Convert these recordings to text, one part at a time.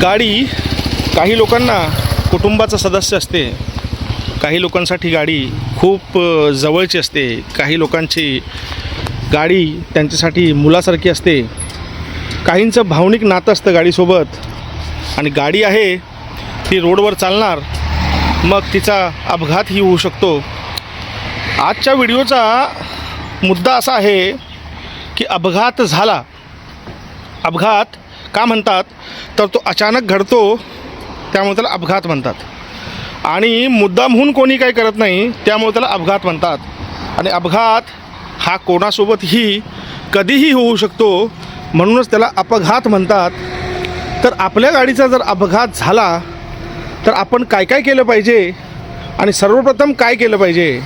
गाडी काही लोकांना कुटुंबाचा सदस्य असते, काही लोकांसाठी गाडी खूप जवळची असते, काही लोकांची गाडी त्यांच्यासाठी मुलासारखी असते, काहींचं भावनिक नातं असतं गाडीसोबत. आणि गाडी आहे ती रोडवर चालणार, मग तिचा अपघातही होऊ शकतो. आजच्या व्हिडिओचा मुद्दा असा आहे की अपघात झाला. अपघात का म्हणतात तर तो अचानक घडतो, त्यामुळे त्याला अपघात म्हणतात. आणि मुद्दाम होऊन कोणी काही करत नाही, त्यामुळे त्याला अपघात म्हणतात. आणि अपघात हा कोणासोबतही कधीही होऊ शकतो, म्हणूनच त्याला अपघात म्हणतात. तर आपल्या गाडीचा जर अपघात झाला तर आपण काय काय केलं पाहिजे आणि सर्वप्रथम काय केलं पाहिजे,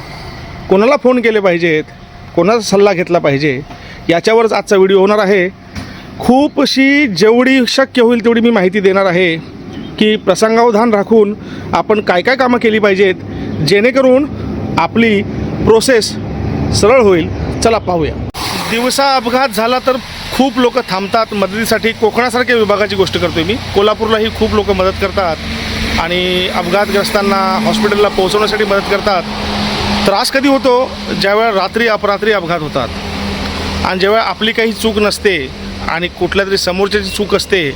कोणाला फोन केले पाहिजेत, कोणाचा सल्ला घेतला पाहिजे, याच्यावरच आजचा व्हिडिओ होणार आहे. खूप अशी जेवढी शक्य होईल तेवढी मी माहिती देणार आहे की प्रसंगावधान राखून आपण काय काय कामं केली पाहिजेत, जेणेकरून आपली प्रोसेस सरळ होईल. चला पाहूया. दिवसा अपघात झाला तर खूप लोक थांबतात मदतीसाठी. कोकणासारख्या विभागाची गोष्ट करतोय मी. कोल्हापूरलाही खूप लोक मदत करतात आणि अपघातग्रस्तांना हॉस्पिटलला पोहोचवण्यासाठी मदत करतात. त्रास कधी होतो, ज्यावेळेला रात्री अपरात्री अपघात होतात आणि जेव्हा आपली काही चूक नसते आणि कुठल्या तरी समोरच्याची चूक असते,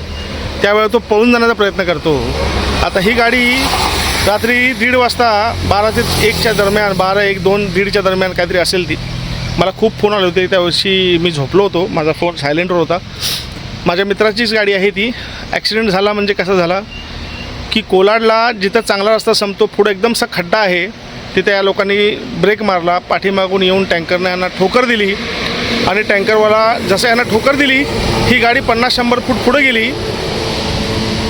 त्यावेळेला तो पळून जाण्याचा प्रयत्न करतो. आता ही गाडी रात्री 1:30 वाजता 12 ते 1च्या दरम्यान, 12, 1, 2, 1:30च्या दरम्यान काहीतरी असेल ती. मला खूप फोन आले होते, त्यावर्षी मी झोपलो होतो, माझा फोन सायलेंटवर होता. माझ्या मित्राचीच गाडी आहे ती. ॲक्सिडेंट झाला म्हणजे कसा झाला की कोलाडला जिथं चांगला रस्ता संपतो पुढं एकदमसा खड्डा आहे, तिथे या लोकांनी ब्रेक मारला. पाठीमागून येऊन टँकरने यांना ठोकर दिली आणि टँकरवाला जसं यांना ठोकर दिली, ही गाडी 50-100 फूट पुढं गेली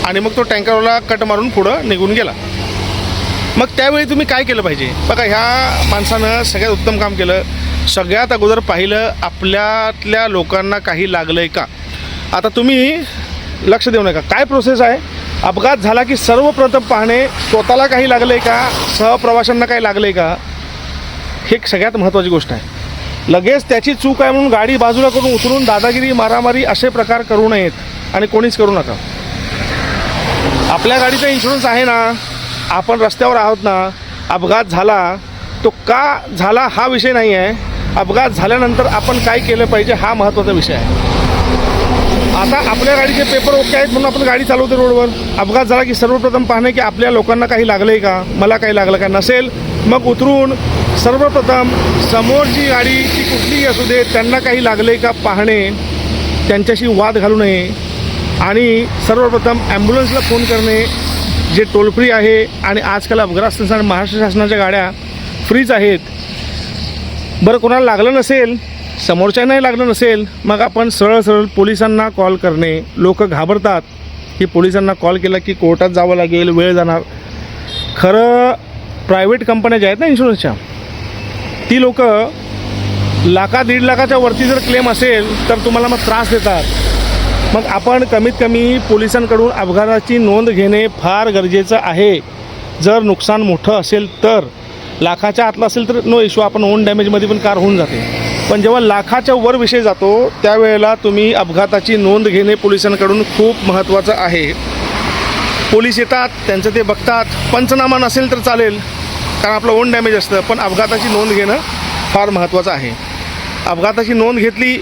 आणि मग तो टँकरवाला कट मारून पुढं निघून गेला. मग त्यावेळी तुम्ही काय केलं पाहिजे? बघा, ह्या माणसानं सगळ्यात उत्तम काम केलं. सगळ्यात अगोदर पाहिलं आपल्यातल्या लोकांना काही लागलं आहे का. आता तुम्ही लक्ष देऊ नका, काय प्रोसेस आहे. अपघात झाला की सर्वप्रथम पाहणे स्वतःला काही लागलं आहे का, सहप्रवाशांना काही लागलं आहे का, हे सगळ्यात महत्त्वाची गोष्ट आहे. लगेच त्याची चूक आहे म्हणून गाडी बाजूला करून उतरून दादागिरी मारामारी असे प्रकार करू नयेत आणि कोणीच करू नका. आपल्या गाडीचा इन्शुरन्स आहे ना, आपण रस्त्यावर आहोत ना, अपघात झाला तो का झाला हा विषय नाही आहे. अपघात झाल्यानंतर आपण काय केलं पाहिजे हा महत्त्वाचा विषय आहे. आता आपल्या गाडीचे पेपर ओके आहेत म्हणून आपण गाडी चालवतो रोडवर. अपघात झाला की सर्वप्रथम पाहणे की आपल्या लोकांना काही लागलं आहे का, मला काही लागलं का. नसेल मग उतरून सर्वप्रथम समोरची गाडीची कुठलीही असू दे त्यांना काही लागलं आहे का पाहणे, त्यांच्याशी वाद घालू नये. आणि सर्वप्रथम ॲम्ब्युलन्सला फोन करणे, जे टोल फ्री आहे. आणि आजकाल अपघात महाराष्ट्र शासनाच्या गाड्या फ्रीच आहेत. बरं, कोणाला लागलं नसेल, समोरच्यानाही लागलं नसेल, मग आपण सरळ पोलिसांना कॉल करणे. लोक घाबरतात की पोलिसांना कॉल केला की कोर्टात जावं लागेल, वेळ जाणार. खरं प्रायव्हेट कंपन्या ज्या आहेत ना इन्शुरन्सच्या, ती लोक 1,00,000-1.5 लाखाच्या वरती जर क्लेम असेल तर तुम्हाला मग त्रास देतात. मग आपण कमीत कमी पोलिसांकडून अपघाताची नोंद घेणे फार गरजेचं आहे. जर नुकसान मोठं असेल तर, लाखाच्या आतलं असेल तर नो इश्यू, आपण ओन डॅमेजमध्ये पण कार होऊन जाते. पण जेव्हा लाखाच्या वर विषय जातो त्यावेळेला तुम्ही अपघाताची नोंद घेणे पोलिसांकडून खूप महत्त्वाचं आहे. पोलीस येतात, त्यांचं ते बघतात. पंचनामा नसेल तर चालेल, कारण आपलं ओन डॅमेज असतं, पण अपघाताची नोंद घेणं फार महत्त्वाचं आहे. अपघाताची नोंद घेतली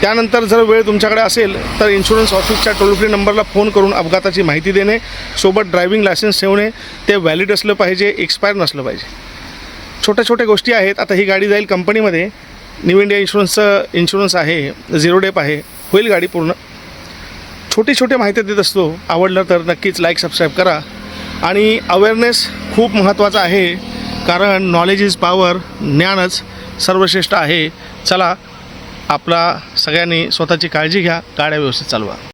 त्यानंतर जर वेळ तुमच्याकडे असेल तर इन्शुरन्स ऑफिसच्या टोल फ्री नंबरला फोन करून अपघाताची माहिती देणे. सोबत ड्रायव्हिंग लायसन्स ठेवणे, ते व्हॅलिड असलं पाहिजे, एक्सपायर नसलं पाहिजे. छोट्या गोष्टी आहेत. आता ही गाडी जाईल कंपनीमध्ये, न्यू इंडिया इन्शुरन्स आहे, 0 डेप आहे, होईल गाडी पूर्ण. छोटी माहिती देत असतो. आवडलं तर नक्कीच लाईक सबस्क्राईब करा. आणि अवेअरनेस खूप महत्त्वाचा आहे, कारण नॉलेज इज पॉवर, ज्ञानच सर्वश्रेष्ठ आहे. चला, आपला सगळ्यांनी स्वतःची काळजी घ्या, गाड्या व्यवस्थित चालवा.